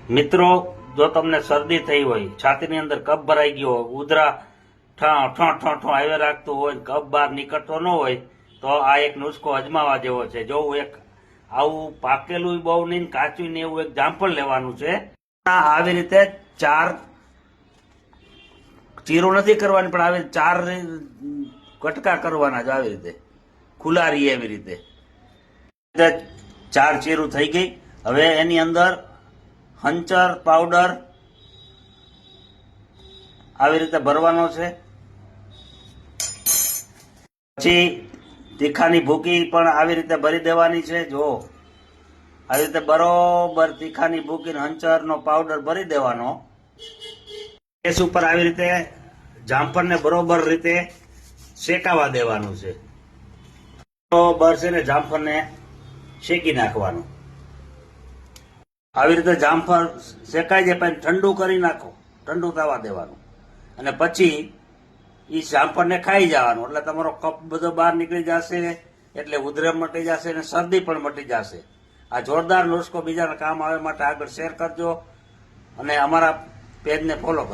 મિત્રો, જો તમને શરદી થઈ હોય, છાતીની અંદર કફ ભરાઈ ગયો હોય, ઉધરા ઠ ઠ આવે રાખતું હોય, કફ બહાર નીકળતો ન હોય, તો આ એક નુસ્ખો અજમાવા જેવો છે. જો એક આવું પાકેલું બહુ નહીં, કાચું ને એવું એક જામફળ લેવાનું છે. આવી રીતે 4 ચીરો નથી કરવાની, પણ આવી 4 કટકા કરવાના જ, આવી રીતે ખુલ્લા રહી એવી રીતે 4 ચીરું થઈ ગઈ. હવે એની અંદર હંચર પાવડર આવી રીતે ભરવાનો છે. પછી તીખાની ભૂકી પણ આવી રીતે ભરી દેવાની છે. જો આવી રીતે બરોબર તીખાની ભૂકી હંચરનો પાવડર ભરી દેવાનો. ગેસ ઉપર આવી રીતે જામફળને બરોબર રીતે શેકાવા દેવાનું છે. બરોબર છે ને જામફળને શેકી નાખવાનું. આવી રીતે જામફળ શેકાઈ જાય પછી ઠંડુ કરી નાખો, ઠંડુ થવા દેવાનું. અને પછી એ જામફળને ખાઈ જવાનું. એટલે તમારો કફ બધો બહાર નીકળી જશે, એટલે ઉધરસ મટી જશે અને શરદી પણ મટી જશે. આ જોરદાર નુસ્ખો બીજાને કામ આવે માટે આગળ શેર કરજો અને અમારા પેજને ફોલો કરજો.